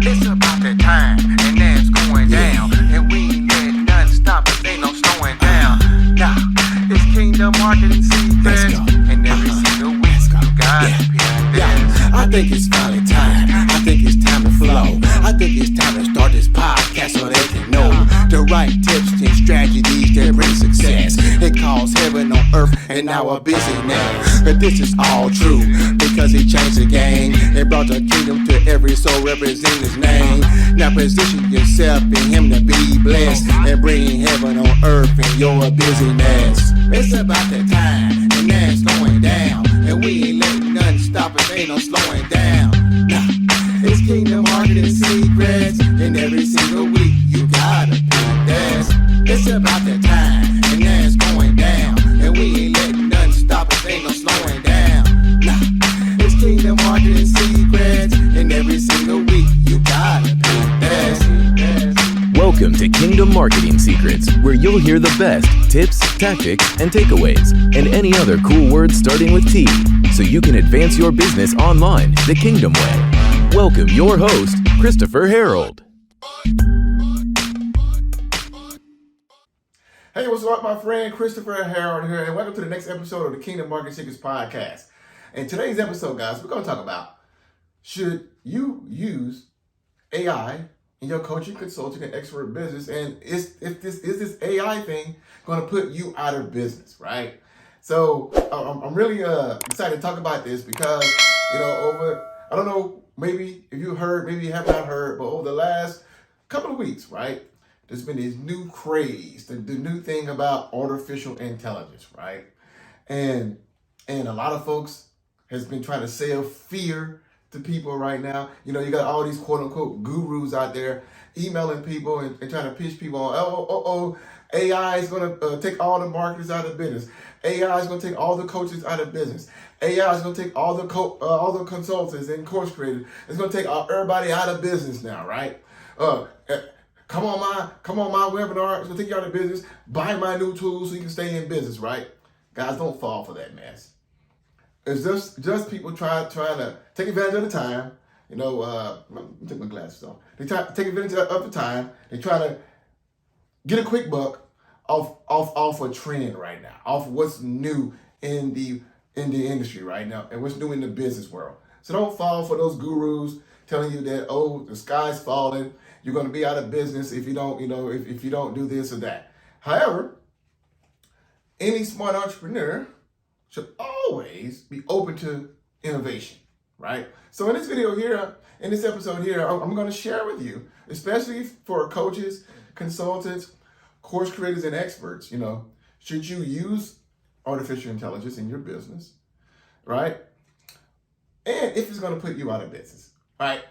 It's about that time, and now it's going down. And we ain't letting nothing stop us, ain't no slowing down. Now, it's Kingdom Marketing Secrets. And every single week, you gotta be there. I think it's finally time. I think it's time to flow. I think it's time to start this podcast so they can know the right tips and strategies that bring success. It calls heaven on earth and our business. But this is all true because he changed the game and brought the kingdom to every soul representing his name. Now position yourself in him to be blessed and bring heaven on earth in your business. It's about that time and now it's going down. And we ain't letting nothing stop us, ain't no slowing down. Nah, it's Kingdom Marketing Secrets, and every single week you gotta be this. It's about that time, and now it's going down. And we ain't letting nothing stop us, ain't no slowing down. Nah, it's Kingdom Marketing Secrets, and every single week you gotta be this. Welcome to Kingdom Marketing Secrets, where you'll hear the best tips, tactics, and takeaways, and any other cool words starting with T, so you can advance your business online the Kingdom way. Welcome your host, Christopher Harold. Hey, what's up, my friend? Christopher Harold here, and welcome to the next episode of the Kingdom Marketing Secrets podcast. In today's episode, guys, we're going to talk about, should you use AI in your coaching, consulting, and expert business, and is this AI thing going to put you out of business, right? So I'm really excited to talk about this because, I don't know, maybe if you heard, maybe you have not heard, but over the last couple of weeks, right, there's been this new craze, the new thing about artificial intelligence, right? And a lot of folks has been trying to sell fear to people right now. You got all these quote unquote gurus out there emailing people and trying to pitch people on, AI is going to take all the marketers out of business. AI is going to take all the coaches out of business. AI is going to take all the consultants and course creators. It's going to take everybody out of business now, right? Come on my webinar. It's going to take you out of business. Buy my new tools so you can stay in business, right? Guys, don't fall for that mess. It's just people trying to take advantage of the time. Let me take my glasses off. They try to take advantage of the time. They try to get a quick buck off a trend right now, off what's new in the industry right now and what's new in the business world. So don't fall for those gurus telling you that, the sky's falling, you're going to be out of business if you don't, if you don't do this or that. However, any smart entrepreneur should always be open to innovation, right? So in this video here, in this episode here, I'm going to share with you, especially for coaches, consultants, course creators, and experts, should you use artificial intelligence in your business, right? And if it's going to put you out of business, right?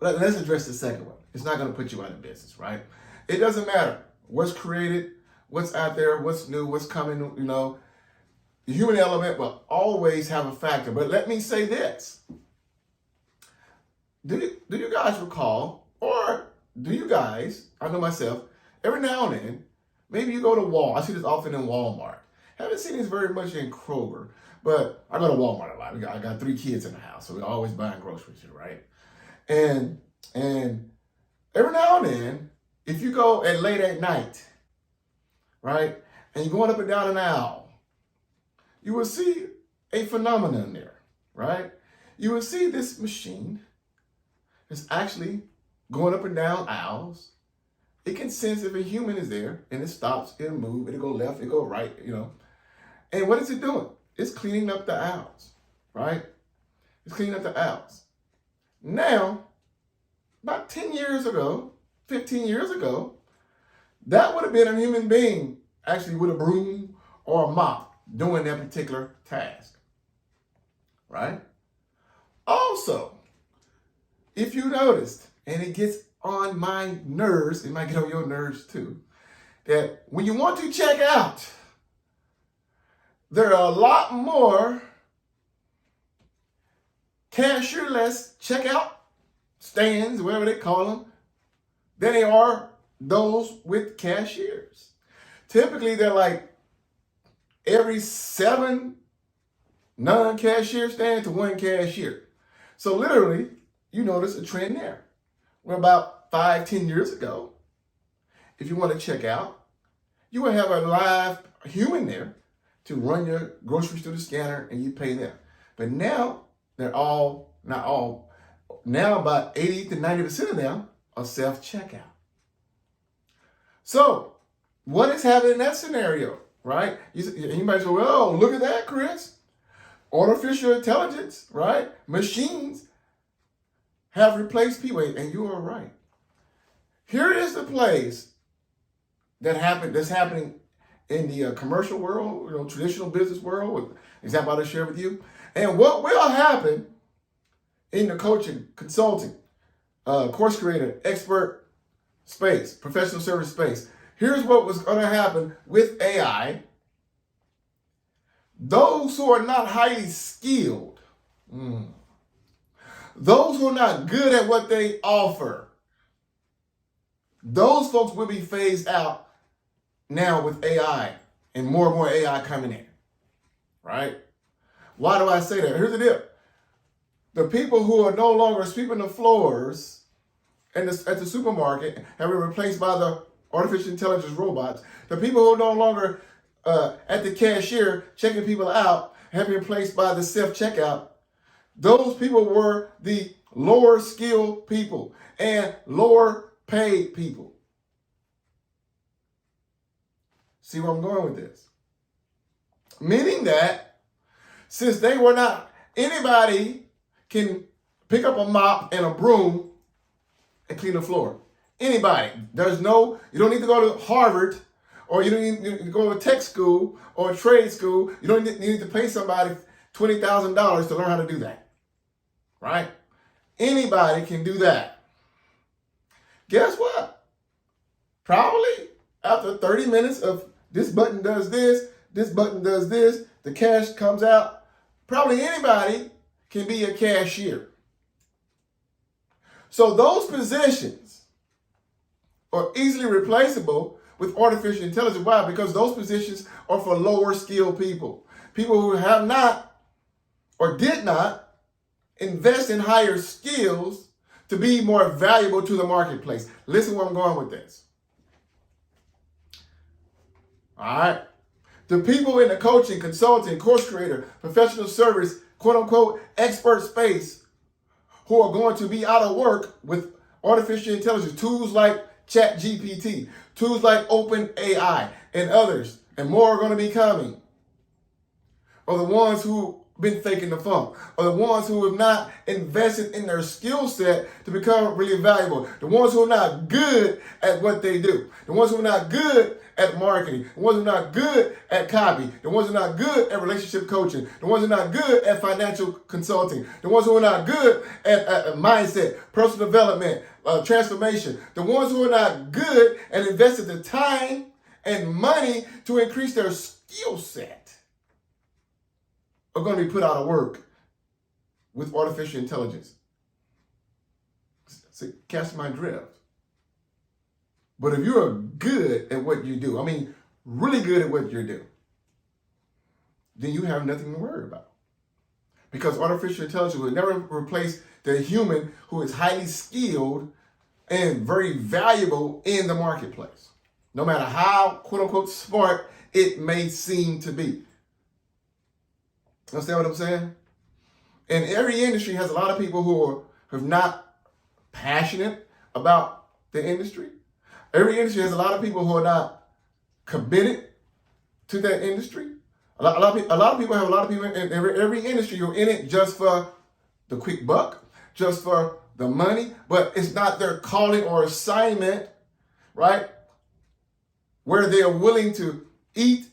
Let's address the second one. It's not going to put you out of business, right? It doesn't matter what's created, what's out there, what's new, what's coming, the human element will always have a factor. But let me say this. Do you guys recall, or do you guys, I know myself, every now and then, maybe you go to Walmart. I see this often in Walmart. Haven't seen this very much in Kroger, but I go to Walmart a lot. I got 3 kids in the house, so we're always buying groceries here, right? And every now and then, if you go at late at night, right, and you're going up and down an aisle, you will see a phenomenon there, right? You will see this machine is actually going up and down aisles. It can sense if a human is there, and it stops, it'll move, it'll go left, it'll go right, And what is it doing? It's cleaning up the aisles, right? It's cleaning up the aisles. Now, about 10 years ago, 15 years ago, that would have been a human being actually with a broom or a mop doing that particular task, right? Also, if you noticed, and it gets on my nerves, it might get on your nerves too, that when you want to check out, there are a lot more cashierless checkout stands, whatever they call them, than they are those with cashiers. Typically, they're like every 7 non-cashier stand to 1 cashier. So literally, you notice a trend there. Well, about 5-10 years ago, if you want to check out, you would have a live human there to run your groceries through the scanner and you pay them. But now they're all, not all, now about 80 to 90% of them are self-checkout. So what is happening in that scenario, right? You might say, well, look at that, Chris. Artificial intelligence, right? Machines have replaced people, and you are right. Here is the place that's happening in the commercial world, traditional business world, with example I'll share with you. And what will happen in the coaching, consulting, course creator, expert space, professional service space. Here's what was going to happen with AI. Those who are not highly skilled, those who are not good at what they offer, those folks will be phased out now with AI and more AI coming in, right? Why do I say that? Here's the deal. The people who are no longer sweeping the floors at the supermarket have been replaced by the artificial intelligence robots. The people who are no longer at the cashier checking people out have been replaced by the self-checkout. Those people were the lower skilled people and lower paid people. See where I'm going with this? Meaning that since they were not, anybody can pick up a mop and a broom and clean the floor. Anybody. You don't need to go to Harvard, or you don't need to go to tech school or a trade school. You don't need to pay somebody $20,000 to learn how to do that. Right? Anybody can do that. Guess what? Probably after 30 minutes of this button does this button does this, the cash comes out, probably anybody can be a cashier. So those positions are easily replaceable with artificial intelligence. Why? Because those positions are for lower skilled people. People who have not or did not invest in higher skills to be more valuable to the marketplace. Listen where I'm going with this. All right. The people in the coaching, consulting, course creator, professional service, quote unquote, expert space who are going to be out of work with artificial intelligence, tools like ChatGPT, tools like OpenAI, and others, and more are going to be coming, are the ones who been faking the funk, are the ones who have not invested in their skill set to become really valuable, the ones who are not good at what they do, the ones who are not good at marketing, the ones who are not good at copy, the ones who are not good at relationship coaching, the ones who are not good at financial consulting, the ones who are not good at mindset, personal development, transformation, the ones who are not good and invested the time and money to increase their skill set are going to be put out of work with artificial intelligence. So, catch my drift. But if you're good at what you do, I mean, really good at what you do, then you have nothing to worry about. Because artificial intelligence will never replace the human who is highly skilled and very valuable in the marketplace. No matter how, quote unquote, smart it may seem to be. Understand what I'm saying? And every industry has a lot of people who are not passionate about the industry. Every industry has a lot of people who are not committed to that industry. A lot of people have a lot of people in every industry. You're in it just for the quick buck, just for the money, but it's not their calling or assignment, right? Where they are willing to eat,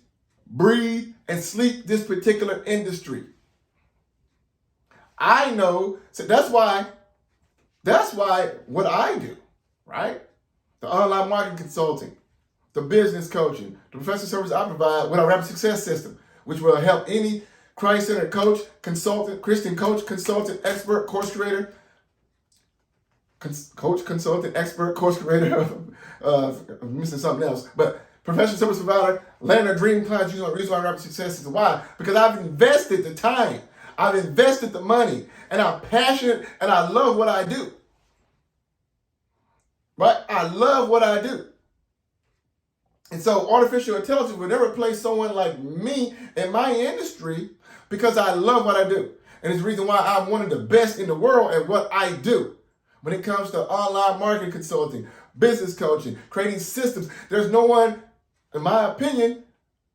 breathe, and sleep this particular industry. I know, so that's why what I do, right? The online marketing consulting, the business coaching, the professional service I provide with our Rapid Success System, which will help any Christ-centered coach, consultant, Christian coach, consultant, expert, course creator, coach, consultant, expert, course creator, I'm missing something else, but professional service provider, land their dream clients using our Rapid Success System. Why? Because I've invested the time, I've invested the money, and I'm passionate and I love what I do. right? I love what I do. And so artificial intelligence will never replace someone like me in my industry because I love what I do. And it's the reason why I'm one of the best in the world at what I do. When it comes to online marketing consulting, business coaching, creating systems, there's no one, in my opinion,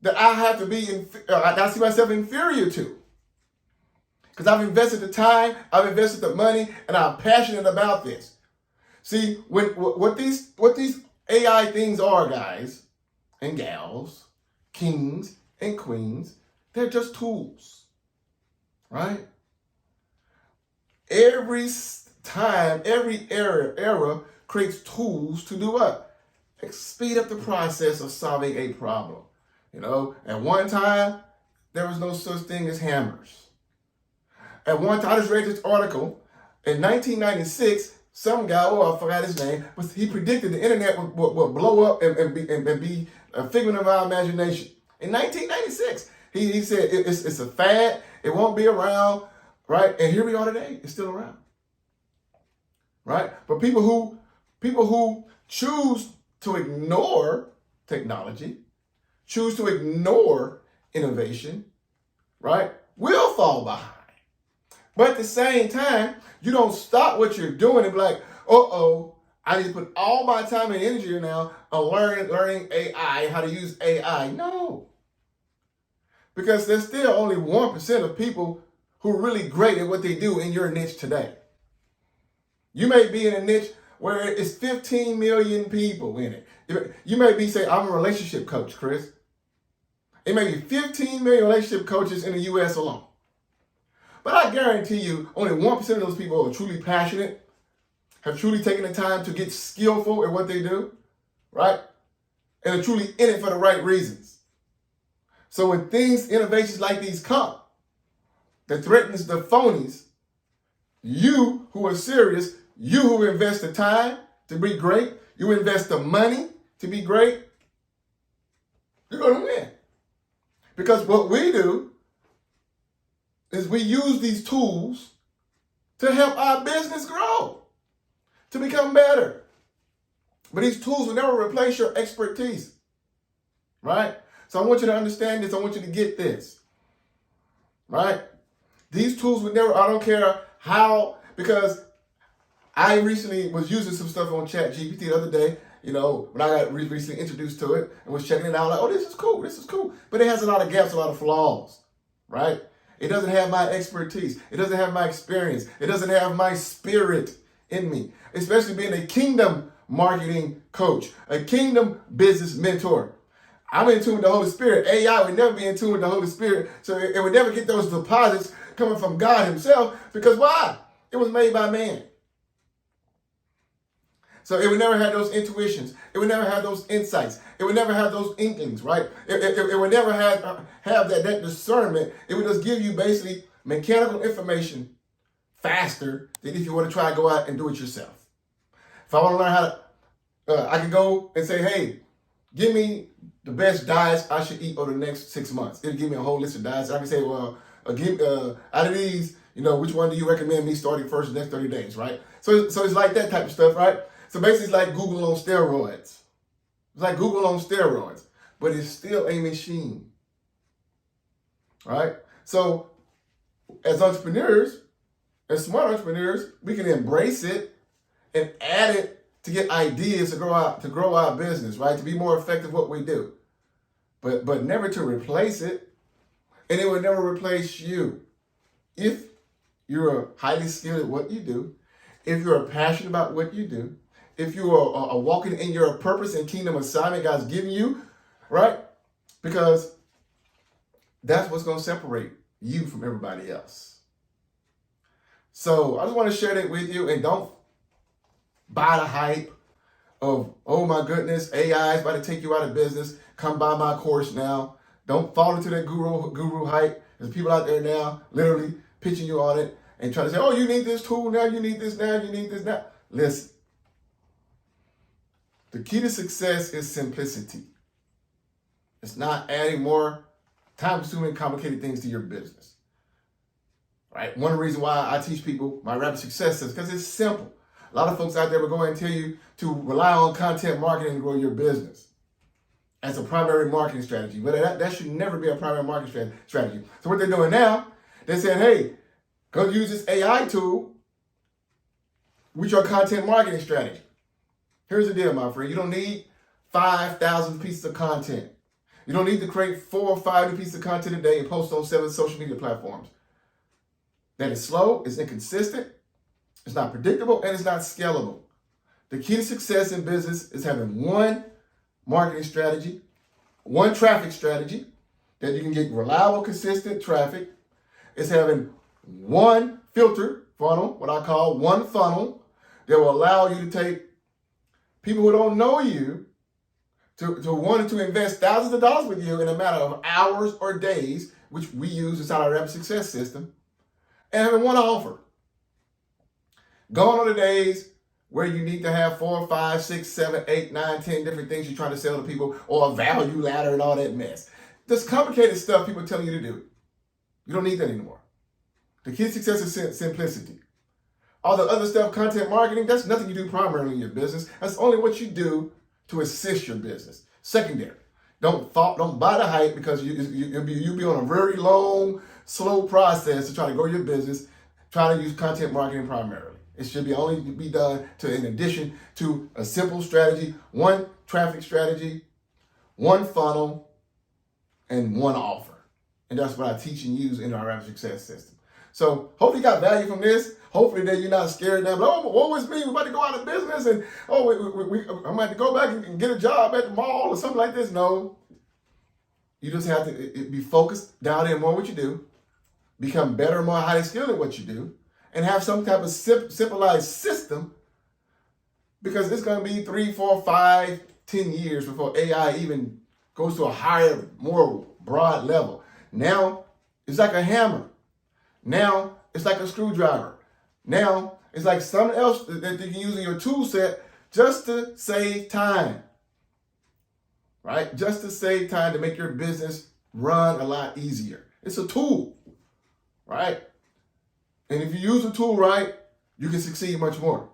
that I have to be, I see myself inferior to. Because I've invested the time, I've invested the money, and I'm passionate about this. See, what these AI things are, guys and gals, kings and queens, they're just tools, right? Every time, every era creates tools to do what? Speed up the process of solving a problem. You know, at one time, there was no such thing as hammers. At one time, I just read this article. In 1996, some guy, I forgot his name, but he predicted the internet would blow up and be a figment of our imagination. In 1996, he said it's a fad, it won't be around, right? And here we are today, it's still around, right? But people who choose to ignore technology, choose to ignore innovation, right, will fall behind. But at the same time, you don't stop what you're doing and be like, I need to put all my time and energy now on learning AI, how to use AI. No. Because there's still only 1% of people who are really great at what they do in your niche today. You may be in a niche where it's 15 million people in it. You may be saying, I'm a relationship coach, Chris. It may be 15 million relationship coaches in the U.S. alone. But I guarantee you, only 1% of those people are truly passionate, have truly taken the time to get skillful at what they do, right? And are truly in it for the right reasons. So when innovations like these come, that threatens the phonies, you who are serious, you who invest the time to be great, you invest the money to be great, you're going to win. Because what we do is we use these tools to help our business grow, to become better. But these tools will never replace your expertise, right? So I want you to understand this. I want you to get this, right? These tools would never, I don't care how, because I recently was using some stuff on ChatGPT the other day, you know, when I got recently introduced to it and was checking it out, like, oh, this is cool. But it has a lot of gaps, a lot of flaws, right? It doesn't have my expertise. It doesn't have my experience. It doesn't have my spirit in me, especially being a kingdom marketing coach, a kingdom business mentor. I'm in tune with the Holy Spirit. AI would never be in tune with the Holy Spirit, so it would never get those deposits coming from God himself, because why? It was made by man. So it would never have those intuitions. It would never have those insights. It would never have those inklings, right? It would never have that discernment. It would just give you basically mechanical information faster than if you want to try to go out and do it yourself. If I want to learn how to, I can go and say, hey, give me the best diets I should eat over the next 6 months. It'll give me a whole list of diets. I can say, well, out of these, you know, which one do you recommend me starting first the next 30 days, right? So it's like that type of stuff, right? So basically it's like Google on steroids. It's like Google on steroids, but it's still a machine, right? So as entrepreneurs, as smart entrepreneurs, we can embrace it and add it to get ideas to grow our business, right? To be more effective at what we do, but never to replace it, and it will never replace you. If you're highly skilled at what you do, if you're passionate about what you do, if you are walking in your purpose and kingdom assignment God's giving you, right? Because that's what's going to separate you from everybody else. So I just want to share that with you, and don't buy the hype of, oh my goodness, AI is about to take you out of business. Come buy my course now. Don't fall into that guru hype. There's people out there now literally pitching you on it and trying to say, oh, you need this tool now, you need this now, you need this now. Listen. The key to success is simplicity. It's not adding more time-consuming, complicated things to your business. Right? One reason why I teach people my rapid success is because it's simple. A lot of folks out there will go ahead and tell you to rely on content marketing to grow your business as a primary marketing strategy. But that should never be a primary marketing strategy. So what they're doing now, they're saying, hey, go use this AI tool with your content marketing strategy. Here's the deal, my friend. You don't need 5,000 pieces of content. You don't need to create 4 or 5 new pieces of content a day and post on 7 social media platforms. That is slow, it's inconsistent, it's not predictable, and it's not scalable. The key to success in business is having one marketing strategy, one traffic strategy that you can get reliable, consistent traffic. It's having one filter funnel, what I call one funnel, that will allow you to take people who don't know you to wanting to invest thousands of dollars with you in a matter of hours or days, which we use inside our Rapid Success system, and having one offer. Gone are the days where you need to have 4, 5, 6, 7, 8, 9, 10 different things you're trying to sell to people, or a value ladder and all that mess. This complicated stuff people tell you to do. You don't need that anymore. The key to success is simplicity. All the other stuff, content marketing, that's nothing you do primarily in your business. That's only what you do to assist your business. Secondary. Don't buy the hype, because you'll be on a very long, slow process to try to grow your business, trying to use content marketing primarily. It should only be done in addition to a simple strategy, one traffic strategy, one funnel, and one offer. And that's what I teach and use in our Rapid Success system. So hopefully you got value from this. Hopefully that you're not scared now. Oh, what was me? We're about to go out of business, and I'm about to go back and get a job at the mall or something like this. No. You just have to be focused, down in more what you do, become better and more highly skilled at what you do, and have some type of simplified system, because it's going to be 3, 4, 5, 10 years before AI even goes to a higher, more broad level. Now, it's like a hammer. Now, it's like a screwdriver. Now, it's like something else that you can use in your tool set just to save time. Right? Just to save time, to make your business run a lot easier. It's a tool. Right? And if you use the tool right, you can succeed much more.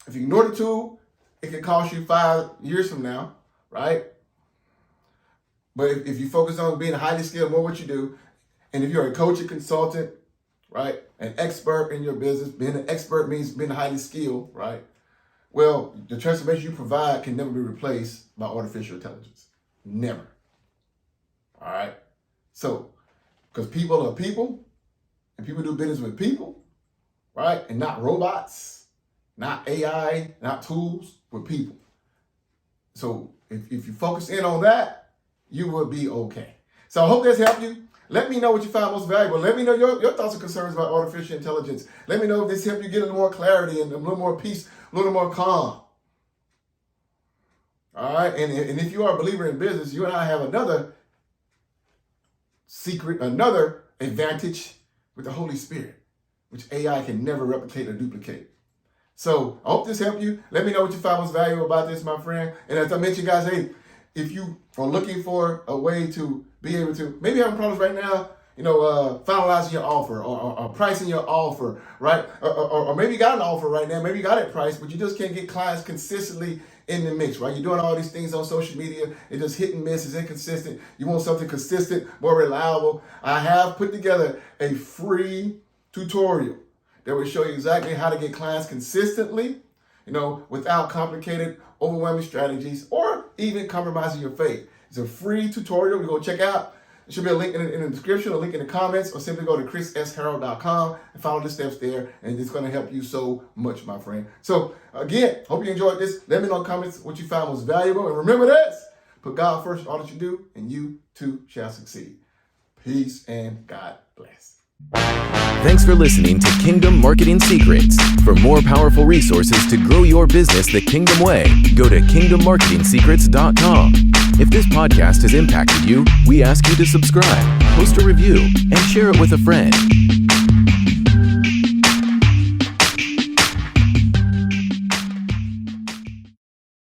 If you ignore the tool, it can cost you 5 years from now. Right? But if you focus on being highly skilled, more what you do, and if you're a coach, a consultant, right, an expert in your business, being an expert means being highly skilled, right? Well, the transformation you provide can never be replaced by artificial intelligence. Never. All right? So, because people are people, and people do business with people, right? And not robots, not AI, not tools, with people. So, if you focus in on that, you will be okay. So I hope this helped you. Let me know what you found most valuable. Let me know your thoughts and concerns about artificial intelligence. Let me know if this helped you get a little more clarity and a little more peace, a little more calm. All right? And if you are a believer in business, you and I have another secret, another advantage with the Holy Spirit, which AI can never replicate or duplicate. So I hope this helped you. Let me know what you found most valuable about this, my friend. And as I mentioned, guys, hey, if you are looking for a way to be able to, maybe having problems right now, finalizing your offer or pricing your offer, right? Or maybe you got an offer right now, maybe you got it priced, but you just can't get clients consistently in the mix, right? You're doing all these things on social media, it's just hit and miss, it's inconsistent. You want something consistent, more reliable. I have put together a free tutorial that will show you exactly how to get clients consistently, without complicated, overwhelming strategies or even compromising your faith. It's a free tutorial you go check out. There should be a link in the description, a link in the comments, or simply go to chrissharrell.com and follow the steps there, and it's going to help you so much, my friend. So again, hope you enjoyed this. Let me know in the comments what you found most valuable, and remember this: put God first in all that you do, and you too shall succeed. Peace and God bless. Thanks for listening to Kingdom Marketing Secrets. For more powerful resources to grow your business the Kingdom way, go to kingdommarketingsecrets.com. If this podcast has impacted you, we ask you to subscribe, post a review, and share it with a friend.